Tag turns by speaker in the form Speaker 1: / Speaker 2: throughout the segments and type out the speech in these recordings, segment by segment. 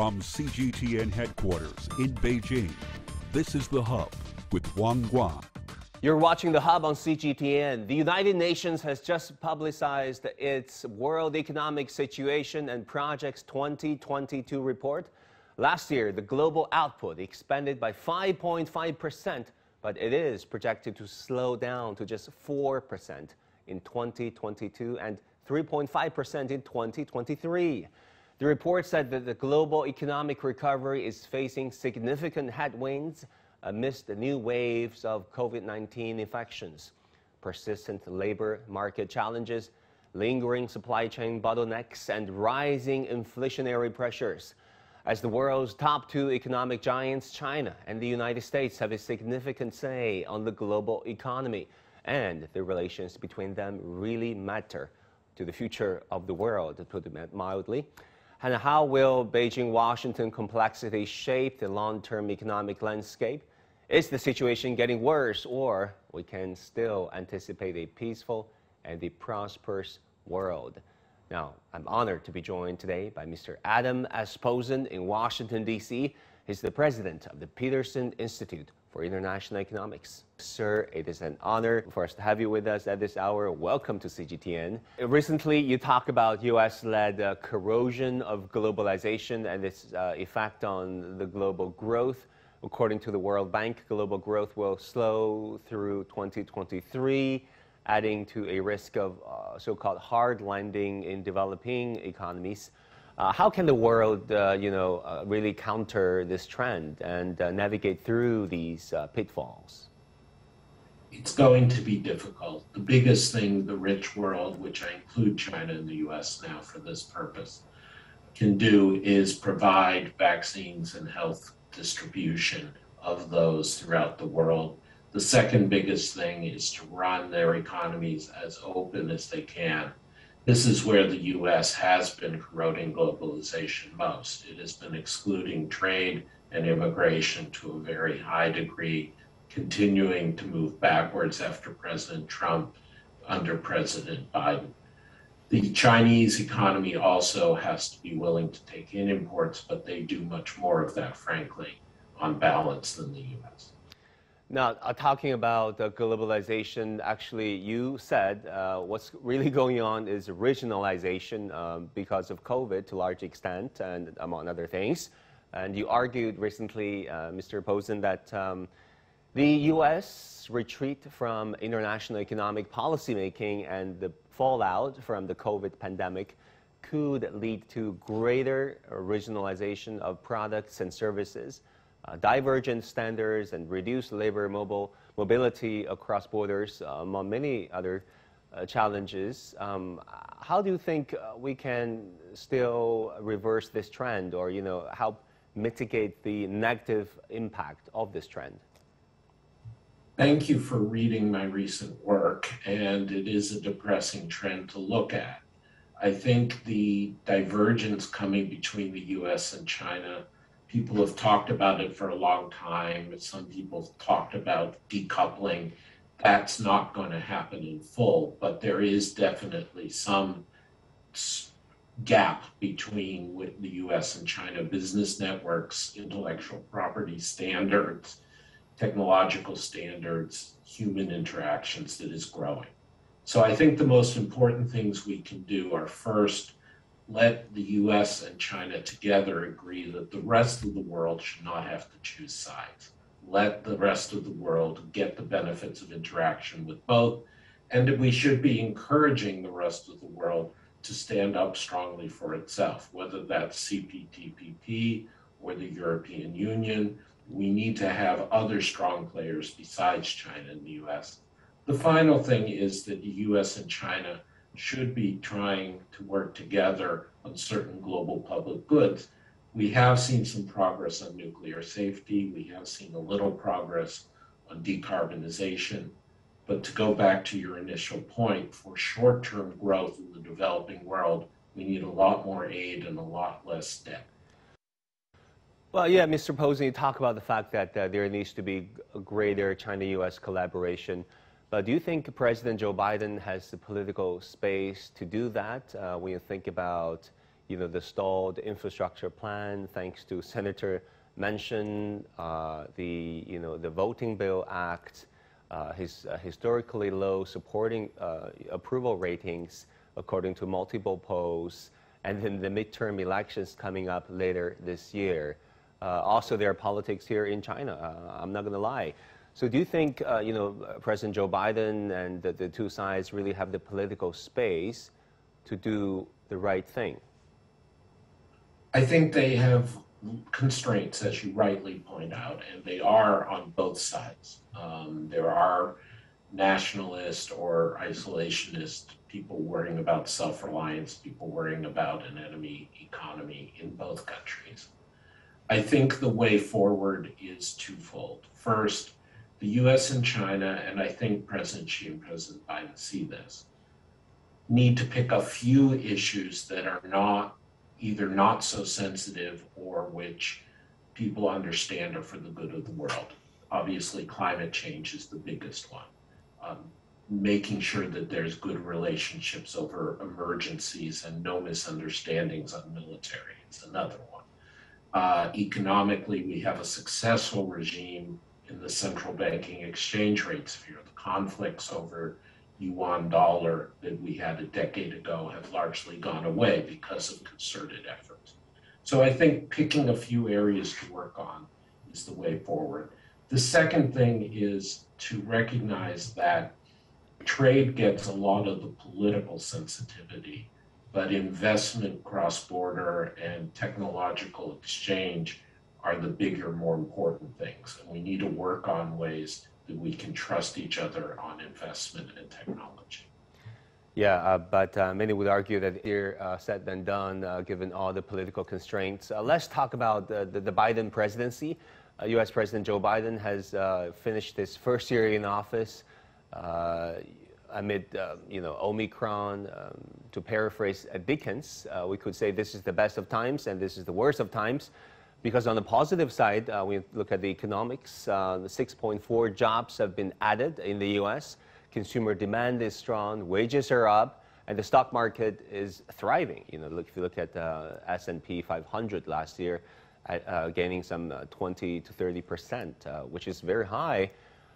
Speaker 1: From CGTN headquarters in Beijing, this is The Hub with Wang Guan.
Speaker 2: You're watching The Hub on CGTN. The United Nations has just publicized its World Economic Situation and Projects 2022 report. Last year, the global output expanded by 5.5%, but it is projected to slow down to just 4% in 2022 and 3.5% in 2023. The report said that the global economic recovery is facing significant headwinds amidst the new waves of COVID-19 infections, persistent labor market challenges, lingering supply chain bottlenecks, and rising inflationary pressures. As the world's top two economic giants, China and the United States, have a significant say on the global economy, and the relations between them really matter to the future of the world, to put it mildly. And how will Beijing-Washington complexity shape the long-term economic landscape? Is the situation getting worse, or we can still anticipate a peaceful and a prosperous world? Now, I'm honored to be joined today by Mr. Adam S. Posen in Washington, D.C. He's the president of the Peterson Institute for International Economics. Sir, it is an honor for us to have you with us at this hour. Welcome to CGTN. Recently, you talked about U.S.-led corrosion of globalization and its effect on the global growth. According to the World Bank, global growth will slow through 2023, adding to a risk of so-called hard landing in developing economies. How can the world, really counter this trend and navigate through these pitfalls?
Speaker 3: It's going to be difficult. The biggest thing the rich world, which I include China and the U.S. now for this purpose, can do is provide vaccines and health distribution of those throughout the world. The second biggest thing is to run their economies as open as they can. This is where the U.S. has been corroding globalization most. It has been excluding trade and immigration to a very high degree, continuing to move backwards after President Trump, under President Biden. The Chinese economy also has to be willing to take in imports, but they do much more of that, frankly, on balance than the U.S.
Speaker 2: Now, talking about globalization, actually, you said what's really going on is regionalization because of COVID to a large extent, and among other things. And you argued recently, Mr. Posen, that the U.S. retreat from international economic policymaking and the fallout from the COVID pandemic could lead to greater regionalization of products and services, divergent standards, and reduced labor mobility across borders, among many other challenges. How do you think we can still reverse this trend, or help mitigate the negative impact of this trend?
Speaker 3: Thank you for reading my recent work, and it is a depressing trend to look at. I think the divergence coming between the U.S. and China, people have talked about it for a long time. Some people have talked about decoupling. That's not going to happen in full, but there is definitely some gap between the U.S. and China business networks, intellectual property standards, technological standards, human interactions that is growing. So I think the most important things we can do are, first, let the U.S. and China together agree that the rest of the world should not have to choose sides. Let the rest of the world get the benefits of interaction with both, and that we should be encouraging the rest of the world to stand up strongly for itself, whether that's CPTPP or the European Union. We need to have other strong players besides China and the U.S. The final thing is that the U.S. and China should be trying to work together on certain global public goods. We have seen some progress on nuclear safety. We have seen a little progress on decarbonization. But to go back to your initial point, for short-term growth in the developing world, we need a lot more aid and a lot less debt.
Speaker 2: Well, yeah, Mr. Posen, you talk about the fact that there needs to be a greater China-U.S. collaboration. But do you think President Joe Biden has the political space to do that when you think about the stalled infrastructure plan, thanks to Senator Manchin, the Voting Bill Act, his historically low supporting approval ratings, according to multiple polls, and then the midterm elections coming up later this year. Also, there are politics here in China. I'm not going to lie. So, do you think President Joe Biden and the two sides really have the political space to do the right thing?
Speaker 3: I think they have constraints, as you rightly point out, and they are on both sides. There are nationalist or isolationist people worrying about self-reliance, people worrying about an enemy economy in both countries. I think the way forward is twofold. First, the US and China, and I think President Xi and President Biden see this, need to pick a few issues that are either not so sensitive or which people understand are for the good of the world. Obviously, climate change is the biggest one. Making sure that there's good relationships over emergencies and no misunderstandings on military is another one. Economically, we have a successful regime in the central banking exchange rate sphere. The conflicts over yuan dollar that we had a decade ago have largely gone away because of concerted efforts. So I think picking a few areas to work on is the way forward. The second thing is to recognize that trade gets a lot of the political sensitivity, but investment, cross-border, and technological exchange are the bigger, more important things. And we need to work on ways that we can trust each other on investment and technology.
Speaker 2: Yeah, but many would argue that easier said than done, given all the political constraints. Let's talk about the Biden presidency. U.S. President Joe Biden has finished his first year in office amid, Omicron. To paraphrase Dickens, we could say this is the best of times and this is the worst of times. Because on the positive side, we look at the economics, the 6.4 jobs have been added in the U.S. Consumer demand is strong, wages are up, and the stock market is thriving. If you look at S&P 500 last year, gaining some 20 to 30%, which is very high.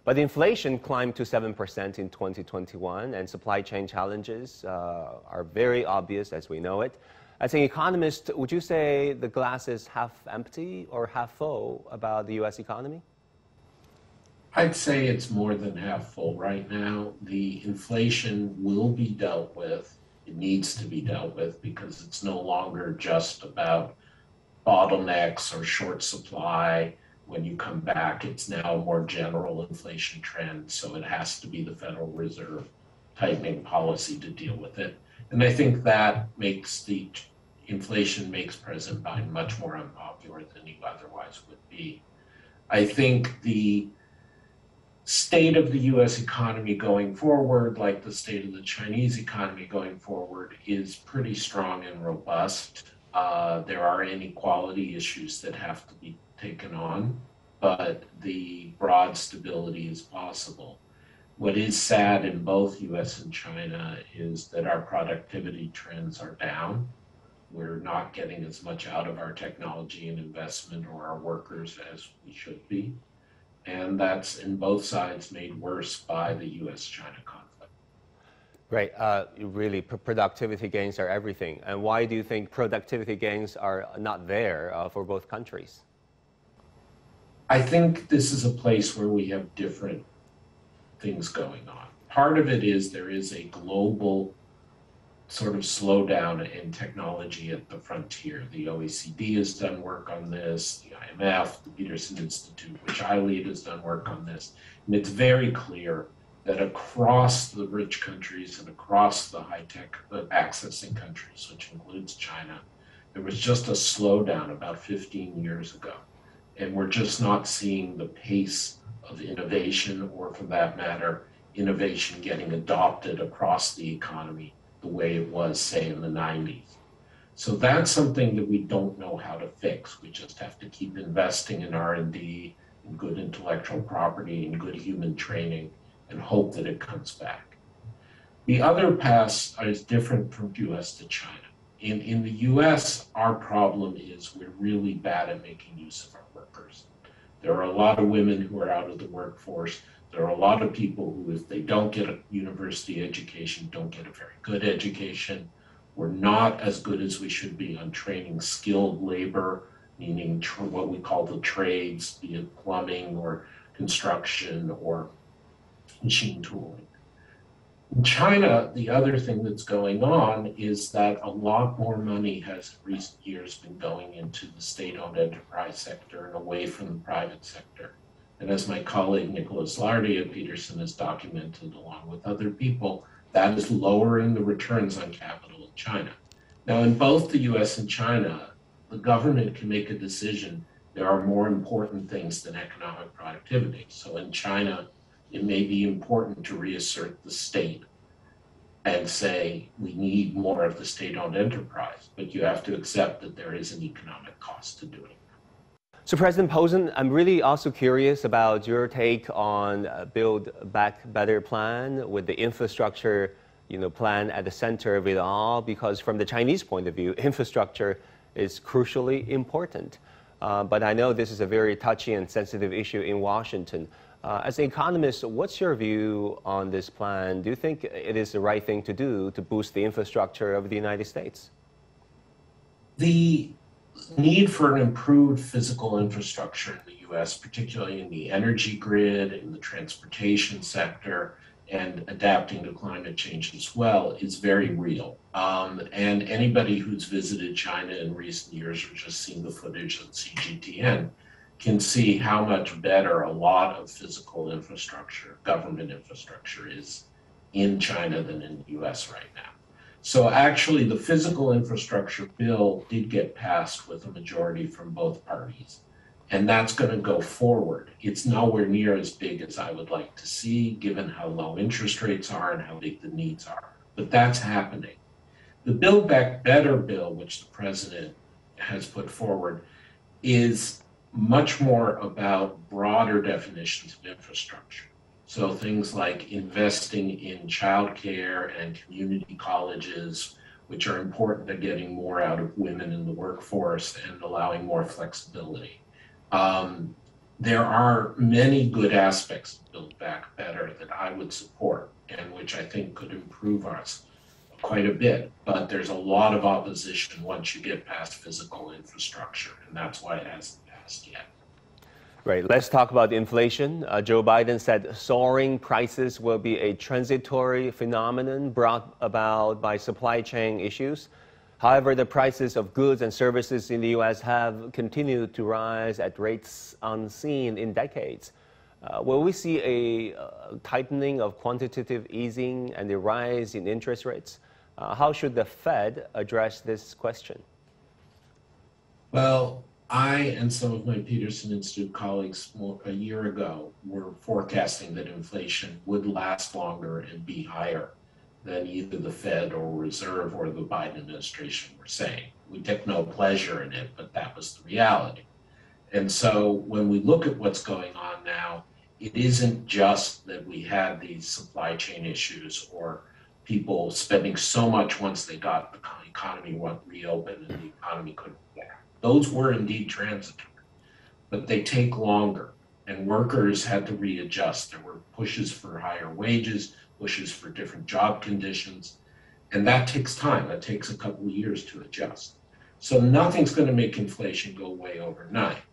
Speaker 2: But inflation climbed to 7% in 2021, and supply chain challenges are very obvious as we know it. As an economist, would you say the glass is half empty or half full about the U.S. economy?
Speaker 3: I'd say it's more than half full right now. The inflation will be dealt with. It needs to be dealt with because it's no longer just about bottlenecks or short supply. When you come back, it's now a more general inflation trend, so it has to be the Federal Reserve tightening policy to deal with it. And I think that makes inflation makes President Biden much more unpopular than he otherwise would be. I think the state of the U.S. economy going forward, like the state of the Chinese economy going forward, is pretty strong and robust. There are inequality issues that have to be taken on, but the broad stability is possible. What is sad in both U.S. and China is that our productivity trends are down. We're not getting as much out of our technology and investment or our workers as we should be. And that's in both sides made worse by the U.S.-China conflict.
Speaker 2: Right. Really, productivity gains are everything. And why do you think productivity gains are not there for both countries?
Speaker 3: I think this is a place where we have different things going on. Part of it is there is a global sort of slowdown in technology at the frontier. The OECD has done work on this, the IMF, the Peterson Institute, which I lead, has done work on this. And it's very clear that across the rich countries and across the high-tech accessing countries, which includes China, there was just a slowdown about 15 years ago. And we're just not seeing the pace of innovation, or for that matter, innovation getting adopted across the economy the way it was, say, in the 90s. So that's something that we don't know how to fix. We just have to keep investing in R&D, in good intellectual property, in good human training, and hope that it comes back. The other path is different from US to China. In the US, our problem is we're really bad at making use of our workers. There are a lot of women who are out of the workforce. There are a lot of people who, if they don't get a university education, don't get a very good education. We're not as good as we should be on training skilled labor, meaning what we call the trades, be it plumbing or construction or machine tooling. In China, the other thing that's going on is that a lot more money has in recent years been going into the state-owned enterprise sector and away from the private sector. And as my colleague Nicholas Lardy at Peterson has documented along with other people, that is lowering the returns on capital in China. Now, in both the US and China, the government can make a decision. There are more important things than economic productivity. So in China, it may be important to reassert the state and say, we need more of the state-owned enterprise, but you have to accept that there is an economic cost to doing that.
Speaker 2: So President Posen, I'm really also curious about your take on Build Back Better plan with the infrastructure plan at the center of it all, because from the Chinese point of view, infrastructure is crucially important. But I know this is a very touchy and sensitive issue in Washington. As an economist, what's your view on this plan? Do you think it is the right thing to do to boost the infrastructure of the United States?
Speaker 3: The need for an improved physical infrastructure in the U.S., particularly in the energy grid, in the transportation sector, and adapting to climate change as well, is very real. And anybody who's visited China in recent years or just seen the footage of CGTN can see how much better a lot of physical infrastructure, government infrastructure, is in China than in the US right now. So actually, the physical infrastructure bill did get passed with a majority from both parties. And that's going to go forward. It's nowhere near as big as I would like to see, given how low interest rates are and how big the needs are. But that's happening. The Build Back Better bill, which the president has put forward, is much more about broader definitions of infrastructure. So things like investing in childcare and community colleges, which are important to getting more out of women in the workforce and allowing more flexibility. There are many good aspects of Build Back Better that I would support and which I think could improve us quite a bit, but there's a lot of opposition once you get past physical infrastructure, and that's why it hasn't passed yet.
Speaker 2: Right. Let's talk about inflation. Joe Biden said soaring prices will be a transitory phenomenon brought about by supply chain issues. However, the prices of goods and services in the U.S. have continued to rise at rates unseen in decades. Will we see a tightening of quantitative easing and a rise in interest rates? How should the Fed address this question?
Speaker 3: Well, I and some of my Peterson Institute colleagues a year ago were forecasting that inflation would last longer and be higher than either the Fed or Reserve or the Biden administration were saying. We took no pleasure in it, but that was the reality. And so when we look at what's going on now, it isn't just that we had these supply chain issues or people spending so much once they got the economy reopened and the economy couldn't react. Those were indeed transitory, but they take longer, and workers had to readjust. There were pushes for higher wages, pushes for different job conditions, and that takes time. That takes a couple of years to adjust. So nothing's going to make inflation go away overnight,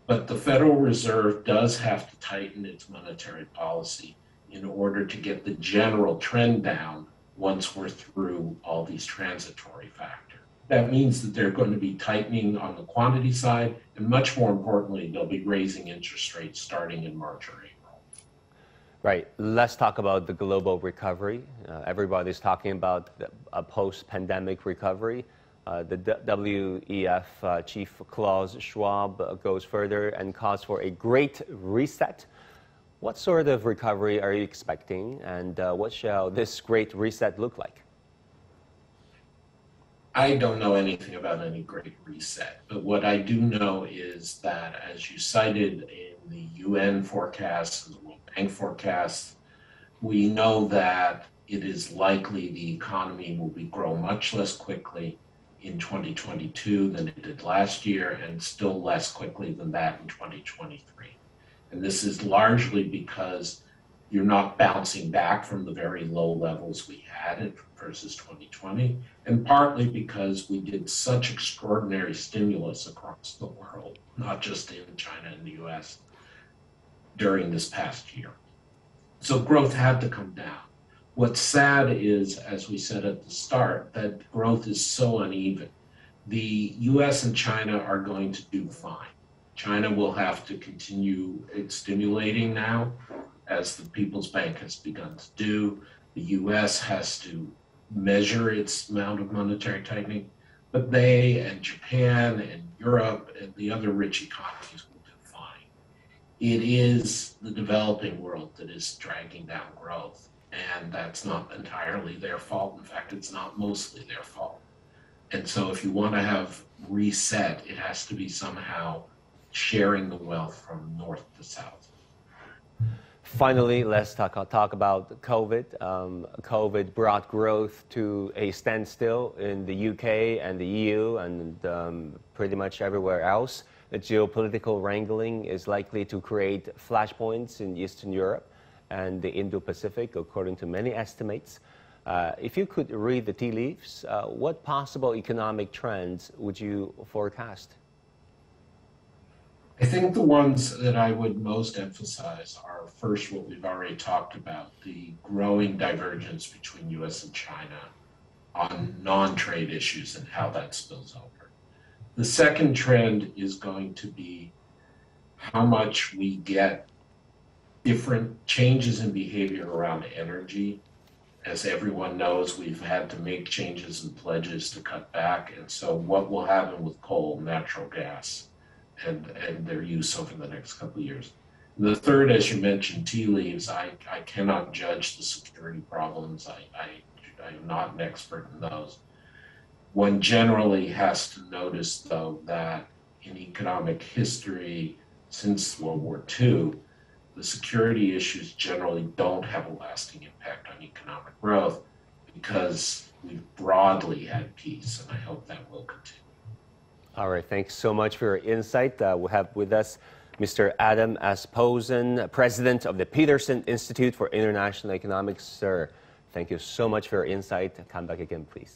Speaker 3: but the Federal Reserve does have to tighten its monetary policy in order to get the general trend down once we're through all these transitory factors. That means that they're going to be tightening on the quantity side, and much more importantly, they'll be raising interest rates starting in March or April.
Speaker 2: Right. Let's talk about the global recovery. Everybody's talking about a post-pandemic recovery. The WEF Chief Klaus Schwab goes further and calls for a great reset. What sort of recovery are you expecting, and what shall this great reset look like?
Speaker 3: I don't know anything about any great reset, but what I do know is that, as you cited in the UN forecasts and the World Bank forecasts, we know that it is likely the economy will grow much less quickly. in 2022 than it did last year, and still less quickly than that in 2023. And this is largely because you're not bouncing back from the very low levels we had versus 2020, and partly because we did such extraordinary stimulus across the world, not just in China and the US, during this past year. So growth had to come down. What's sad is, as we said at the start, that growth is so uneven. The US and China are going to do fine. China will have to continue its stimulating now, as the People's Bank has begun to do. The US has to measure its amount of monetary tightening, but they and Japan and Europe and the other rich economies will do fine. It is the developing world that is dragging down growth, and that's not entirely their fault. In fact, it's not mostly their fault. And so if you want to have reset, it has to be somehow sharing the wealth from north to south.
Speaker 2: Finally, let's talk about COVID. COVID brought growth to a standstill in the UK and the EU and pretty much everywhere else. The geopolitical wrangling is likely to create flashpoints in Eastern Europe and the Indo-Pacific, according to many estimates. If you could read the tea leaves, what possible economic trends would you forecast?
Speaker 3: I think the ones that I would most emphasize are, first, what we've already talked about, the growing divergence between US and China on non-trade issues and how that spills over. The second trend is going to be how much we get different changes in behavior around energy. As everyone knows, we've had to make changes and pledges to cut back. And so what will happen with coal, natural gas, and their use over the next couple of years. And the third, as you mentioned, tea leaves, I cannot judge the security problems. I am not an expert in those. One generally has to notice, though, that in economic history since World War II, the security issues generally don't have a lasting impact on economic growth because we've broadly had peace, and I hope that will continue.
Speaker 2: All right, thanks so much for your insight. We have with us Mr. Adam S. Posen, President of the Peterson Institute for International Economics. Sir, thank you so much for your insight. Come back again, please.